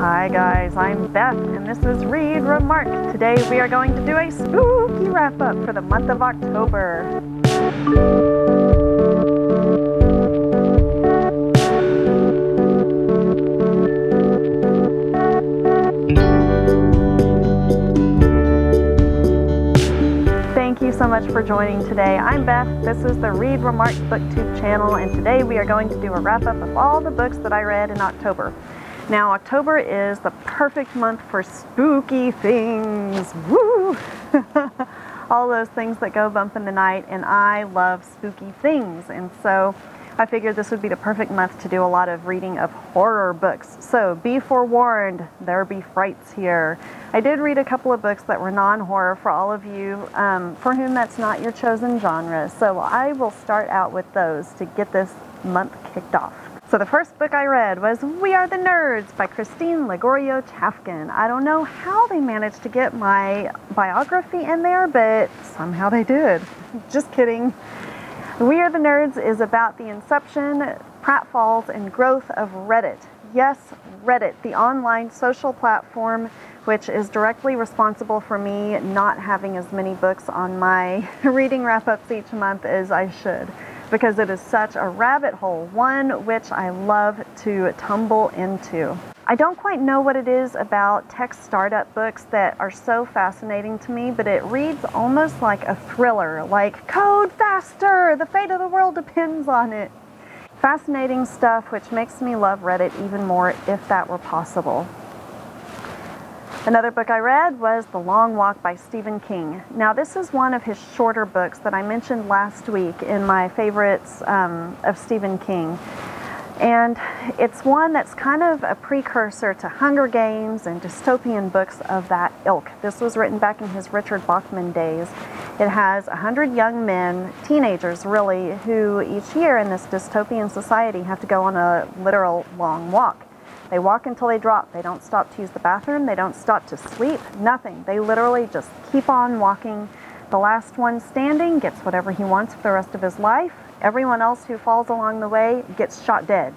Hi guys, I'm Beth and this is Read Remark. Today we are going to do a spooky wrap up for the month of October. Thank you so much for joining today. I'm Beth, this is the Read Remark BookTube channel, and today we are going to do a wrap up of all the books that I read in October. Now, October is the perfect month for spooky things. Woo! All those things that go bump in the night, and I love spooky things. And so I figured this would be the perfect month to do a lot of reading of horror books. So be forewarned, there be frights here. I did read a couple of books that were non-horror for all of you for whom that's not your chosen genre. So I will start out with those to get this month kicked off. So the first book I read was We Are the Nerds by Christine Lagorio-Chafkin. I don't know how they managed to get my biography in there, but somehow they did. Just kidding. We Are the Nerds is about the inception, pratfalls, and growth of Reddit. Yes, Reddit, the online social platform which is directly responsible for me not having as many books on my reading wrap-ups each month as I should, because it is such a rabbit hole, one which I love to tumble into. I don't quite know what it is about tech startup books that are so fascinating to me, but it reads almost like a thriller, like code faster, the fate of the world depends on it. Fascinating stuff which makes me love Reddit even more if that were possible. Another book I read was The Long Walk by Stephen King. Now this is one of his shorter books that I mentioned last week in my favorites of Stephen King. And it's one that's kind of a precursor to Hunger Games and dystopian books of that ilk. This was written back in his Richard Bachman days. It has 100 young men, teenagers really, who each year in this dystopian society have to go on a literal long walk. They walk until they drop. They don't stop to use the bathroom. They don't stop to sleep. Nothing. They literally just keep on walking. The last one standing gets whatever he wants for the rest of his life. Everyone else who falls along the way gets shot dead.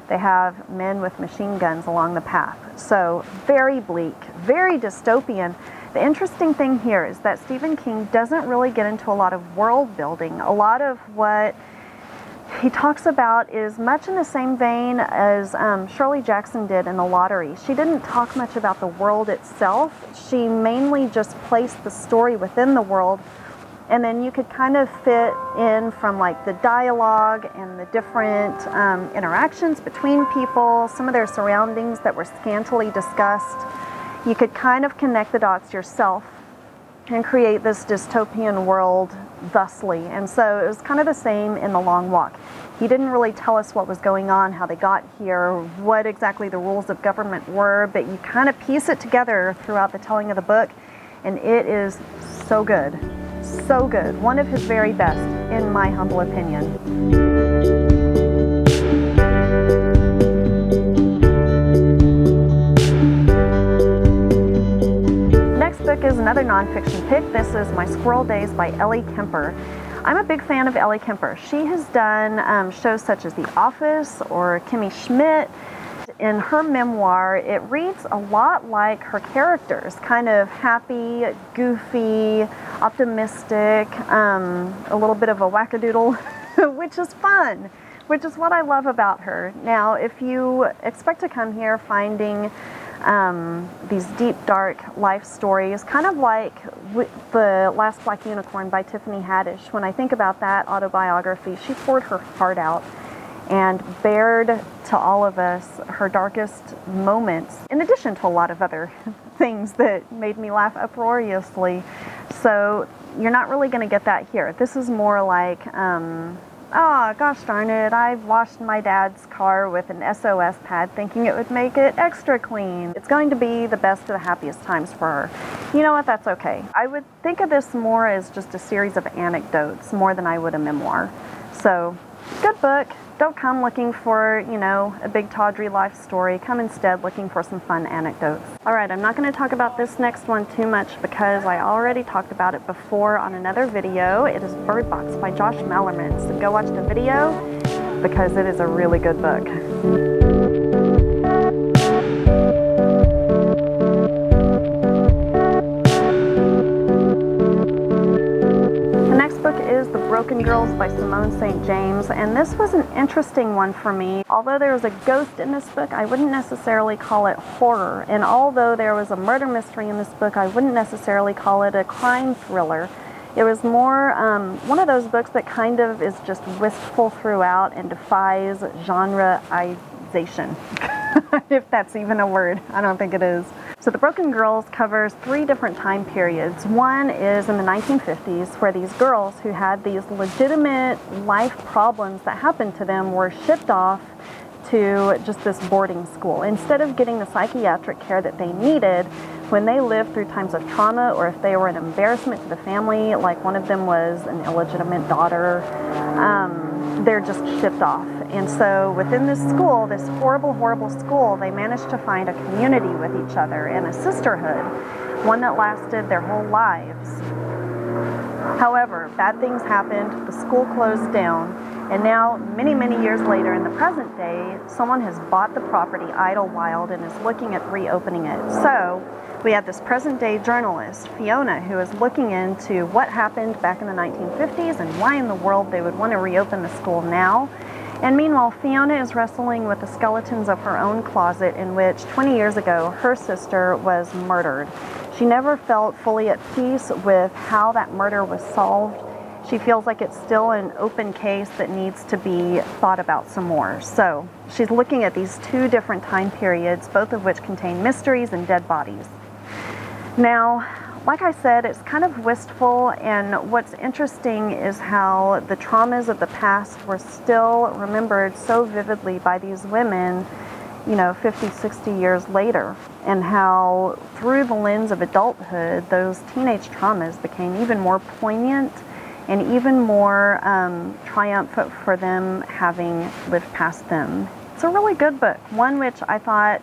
They have men with machine guns along the path. So very bleak, very dystopian. The interesting thing here is that Stephen King doesn't really get into a lot of world building. A lot of what he talks about is much in the same vein as Shirley Jackson did in The Lottery. She didn't talk much about the world itself. She mainly just placed the story within the world, and then you could kind of fit in from like the dialogue and the different interactions between people, some of their surroundings that were scantily discussed. You could kind of connect the dots yourself and create this dystopian world thusly. And so it was kind of the same in The Long Walk. He didn't really tell us what was going on, how they got here, what exactly the rules of government were, but you kind of piece it together throughout the telling of the book, and it is so good. So good. One of his very best, in my humble opinion. Is another nonfiction pick. This is My Squirrel Days by Ellie Kemper. I'm a big fan of Ellie Kemper. She has done shows such as The Office or Kimmy Schmidt. In her memoir, it reads a lot like her characters, kind of happy, goofy, optimistic, a little bit of a wackadoodle, which is fun, which is what I love about her. Now, if you expect to come here finding these deep, dark life stories, kind of like The Last Black Unicorn by Tiffany Haddish. When I think about that autobiography, she poured her heart out and bared to all of us her darkest moments, in addition to a lot of other things that made me laugh uproariously. So you're not really going to get that here. This is more like, oh, gosh darn it, I washed my dad's car with an SOS pad thinking it would make it extra clean. It's going to be the best of the happiest times for her. You know what, that's okay. I would think of this more as just a series of anecdotes, more than I would a memoir. So, good book. Don't come looking for, you know, a big tawdry life story. Come instead looking for some fun anecdotes. Alright, I'm not going to talk about this next one too much because I already talked about it before on another video. It is Bird Box by Josh Malerman. So go watch the video because it is a really good book. St. James, and this was an interesting one for me. Although there was a ghost in this book, I wouldn't necessarily call it horror. And although there was a murder mystery in this book, I wouldn't necessarily call it a crime thriller. It was more one of those books that kind of is just wistful throughout and defies genreization, if that's even a word. I don't think it is. So The Broken Girls covers 3 different time periods. One is in the 1950s, where these girls who had these legitimate life problems that happened to them were shipped off to just this boarding school. Instead of getting the psychiatric care that they needed when they lived through times of trauma, or if they were an embarrassment to the family, like one of them was an illegitimate daughter, they're just shipped off. And so within this school, this horrible, horrible school, they managed to find a community with each other and a sisterhood, one that lasted their whole lives. However, bad things happened, the school closed down, and now, many, many years later, in the present day, someone has bought the property Idlewild and is looking at reopening it. So, we have this present-day journalist, Fiona, who is looking into what happened back in the 1950s and why in the world they would want to reopen the school now. And meanwhile, Fiona is wrestling with the skeletons of her own closet in which 20 years ago, her sister was murdered. She never felt fully at peace with how that murder was solved. She feels like it's still an open case that needs to be thought about some more. So she's looking at these 2 different time periods, both of which contain mysteries and dead bodies. Now, like I said, it's kind of wistful, and what's interesting is how the traumas of the past were still remembered so vividly by these women, 50, 60 years later, and how through the lens of adulthood, those teenage traumas became even more poignant and even more triumphant for them having lived past them. It's a really good book, one which I thought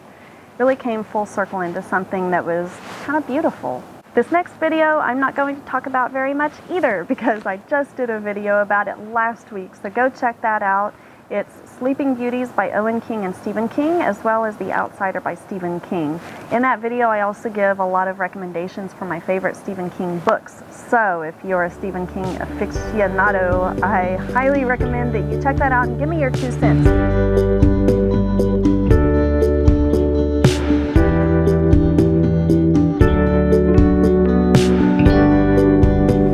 really came full circle into something that was kind of beautiful. This next video I'm not going to talk about very much either, because I just did a video about it last week, so go check that out. It's Sleeping Beauties by Owen King and Stephen King, as well as The Outsider by Stephen King. In that video, I also give a lot of recommendations for my favorite Stephen King books. So if you're a Stephen King aficionado, I highly recommend that you check that out and give me your 2 cents.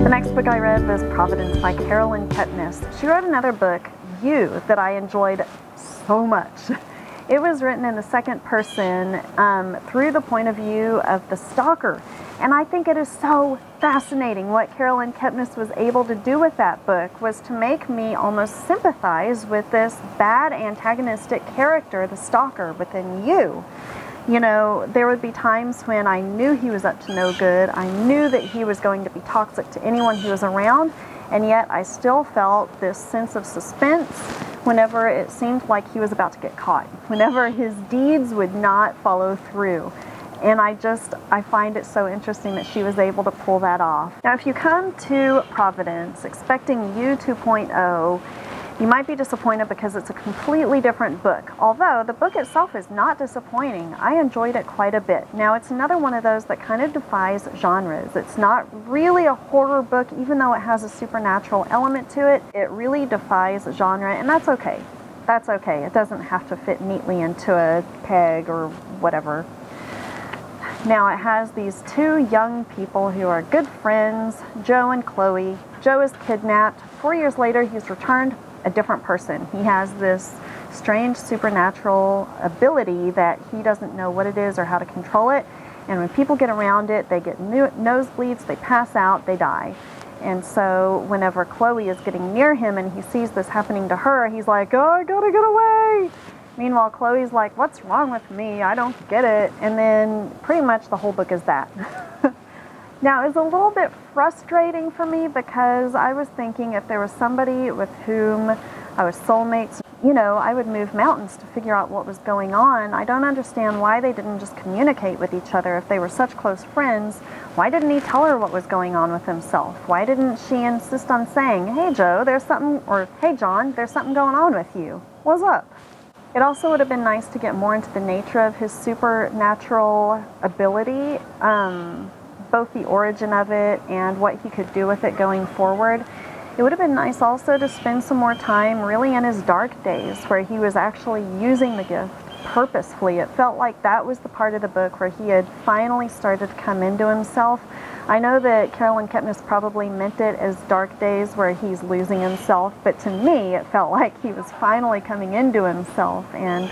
The next book I read was Providence by Carolyn Kepnes. She wrote another book, You, that I enjoyed so much. It was written in the second person through the point of view of the stalker. And I think it is so fascinating what Carolyn Kepnes was able to do with that book, was to make me almost sympathize with this bad antagonistic character, the stalker, within You. There would be times when I knew he was up to no good. I knew that he was going to be toxic to anyone he was around. And yet I still felt this sense of suspense whenever it seemed like he was about to get caught, whenever his deeds would not follow through. And I find it so interesting that she was able to pull that off. Now, if you come to Providence expecting You 2.0, you might be disappointed because it's a completely different book. Although the book itself is not disappointing, I enjoyed it quite a bit. Now, it's another one of those that kind of defies genres. It's not really a horror book, even though it has a supernatural element to it. It really defies genre, and that's okay. That's okay. It doesn't have to fit neatly into a peg or whatever. Now, it has these 2 young people who are good friends, Joe and Chloe. Joe is kidnapped. 4 years later, he's returned a different person. He has this strange supernatural ability that he doesn't know what it is or how to control it. And when people get around it, they get nosebleeds, they pass out, they die. And so whenever Chloe is getting near him and he sees this happening to her, he's like, "Oh, I gotta get away!" Meanwhile, Chloe's like, "What's wrong with me? I don't get it." And then pretty much the whole book is that. Now, it was a little bit frustrating for me because I was thinking if there was somebody with whom I was soulmates, I would move mountains to figure out what was going on. I don't understand why they didn't just communicate with each other if they were such close friends. Why didn't he tell her what was going on with himself? Why didn't she insist on saying, "Hey, Joe, there's something," or "Hey, John, there's something going on with you. What's up?" It also would have been nice to get more into the nature of his supernatural ability, both the origin of it and what he could do with it going forward. It would have been nice also to spend some more time really in his dark days where he was actually using the gift purposefully. It felt like that was the part of the book where he had finally started to come into himself. I know that Carolyn Kepnes probably meant it as dark days where he's losing himself, but to me it felt like he was finally coming into himself and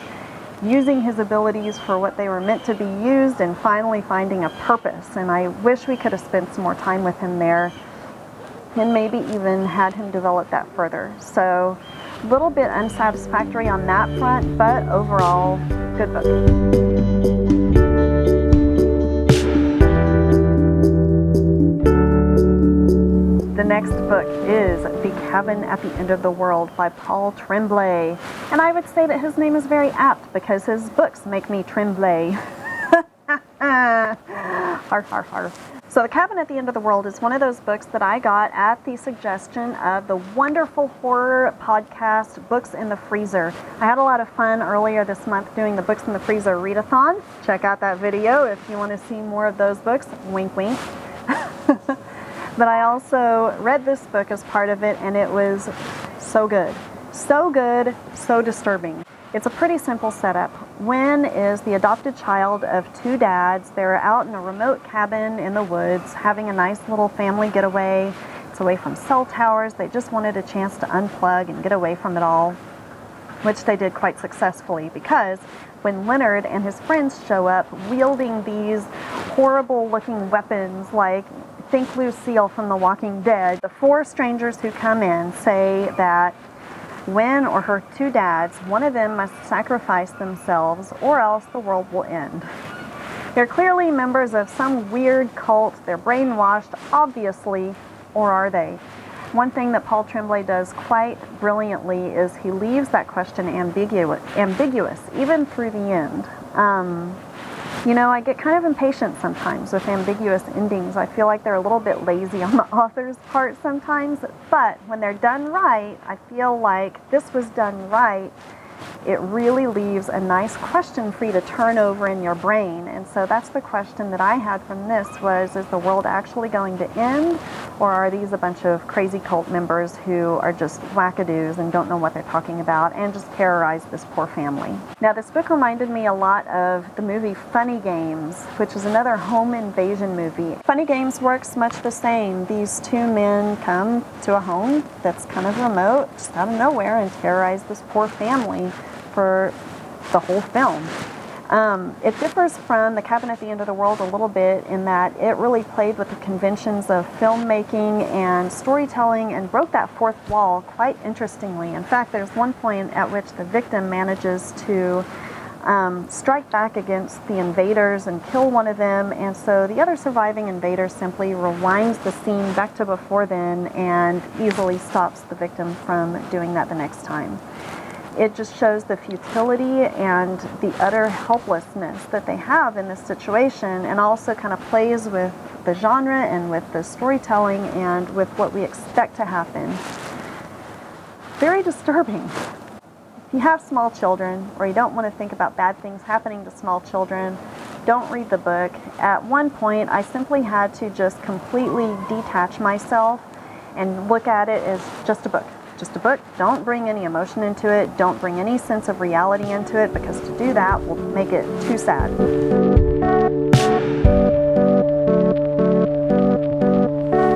using his abilities for what they were meant to be used and finally finding a purpose. And I wish we could have spent some more time with him there and maybe even had him develop that further. So a little bit unsatisfactory on that front, but overall, good book. The next book is The Cabin at the End of the World by Paul Tremblay. And I would say that his name is very apt because his books make me tremblay. Har, har, har. So The Cabin at the End of the World is one of those books that I got at the suggestion of the wonderful horror podcast Books in the Freezer. I had a lot of fun earlier this month doing the Books in the Freezer readathon. Check out that video if you want to see more of those books. Wink, wink. But I also read this book as part of it, and it was so good. So good, so disturbing. It's a pretty simple setup. Wen is the adopted child of two dads. They're out in a remote cabin in the woods having a nice little family getaway. It's away from cell towers. They just wanted a chance to unplug and get away from it all, which they did quite successfully, because when Leonard and his friends show up wielding these horrible looking weapons like think Lucille from The Walking Dead, the four strangers who come in say that Wen or her two dads, one of them must sacrifice themselves or else the world will end. They're clearly members of some weird cult. They're brainwashed, obviously, or are they? One thing that Paul Tremblay does quite brilliantly is he leaves that question ambiguous even through the end. You know, I get kind of impatient sometimes with ambiguous endings. I feel like they're a little bit lazy on the author's part sometimes, but when they're done right, I feel like this was done right. It really leaves a nice question for you to turn over in your brain. And so that's the question that I had from this was, is the world actually going to end? Or are these a bunch of crazy cult members who are just wackadoos and don't know what they're talking about and just terrorize this poor family? Now, this book reminded me a lot of the movie Funny Games, which is another home invasion movie. Funny Games works much the same. These two men come to a home that's kind of remote, just out of nowhere, and terrorize this poor family for the whole film. It differs from The Cabin at the End of the World a little bit in that it really played with the conventions of filmmaking and storytelling and broke that fourth wall quite interestingly. In fact, there's one point at which the victim manages to strike back against the invaders and kill one of them, and so the other surviving invader simply rewinds the scene back to before then and easily stops the victim from doing that the next time. It just shows the futility and the utter helplessness that they have in this situation, and also kind of plays with the genre and with the storytelling and with what we expect to happen. Very disturbing. If you have small children or you don't want to think about bad things happening to small children, don't read the book. At one point, I simply had to just completely detach myself and look at it as just a book. Just a book. Don't bring any emotion into it. Don't bring any sense of reality into it, because to do that will make it too sad.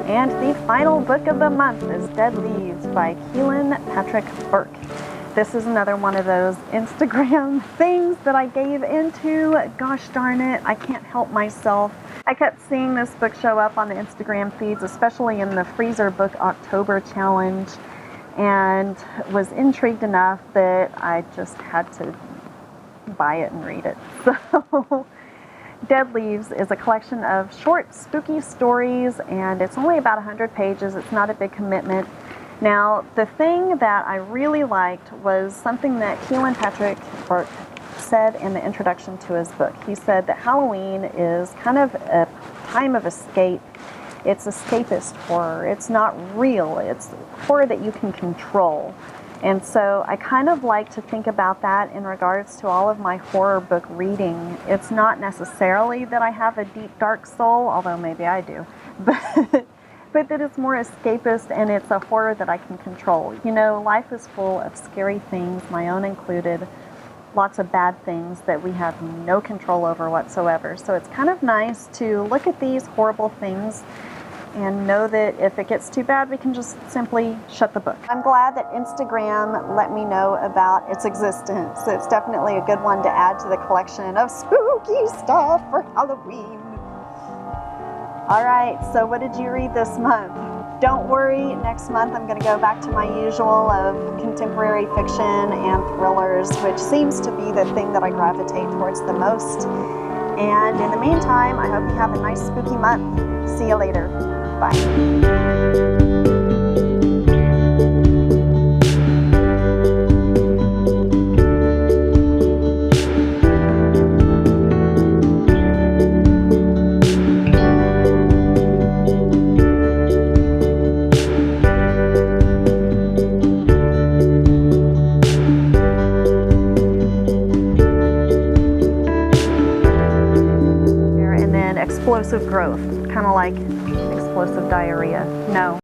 And the final book of the month is Dead Leaves by Keelan Patrick Burke. This is another one of those Instagram things that I gave into. Gosh darn it, I can't help myself. I kept seeing this book show up on the Instagram feeds, especially in the Freezer Book October Challenge, and was intrigued enough that I just had to buy it and read it. So Dead Leaves is a collection of short, spooky stories, and it's only about 100 pages. It's not a big commitment. Now, the thing that I really liked was something that Keelan Patrick Burke said in the introduction to his book. He said that Halloween is kind of a time of escape. It's escapist horror. It's not real. It's horror that you can control. And so I kind of like to think about that in regards to all of my horror book reading. It's not necessarily that I have a deep, dark soul, although maybe I do. But but that it's more escapist and it's a horror that I can control. You know, life is full of scary things, my own included, lots of bad things that we have no control over whatsoever. So it's kind of nice to look at these horrible things and know that if it gets too bad, we can just simply shut the book. I'm glad that Instagram let me know about its existence. It's definitely a good one to add to the collection of spooky stuff for Halloween. All right, so what did you read this month? Don't worry, next month I'm going to go back to my usual of contemporary fiction and thrillers, which seems to be the thing that I gravitate towards the most. And in the meantime, I hope you have a nice spooky month. See you later. Bye. Explosive growth, kind of like explosive diarrhea. No.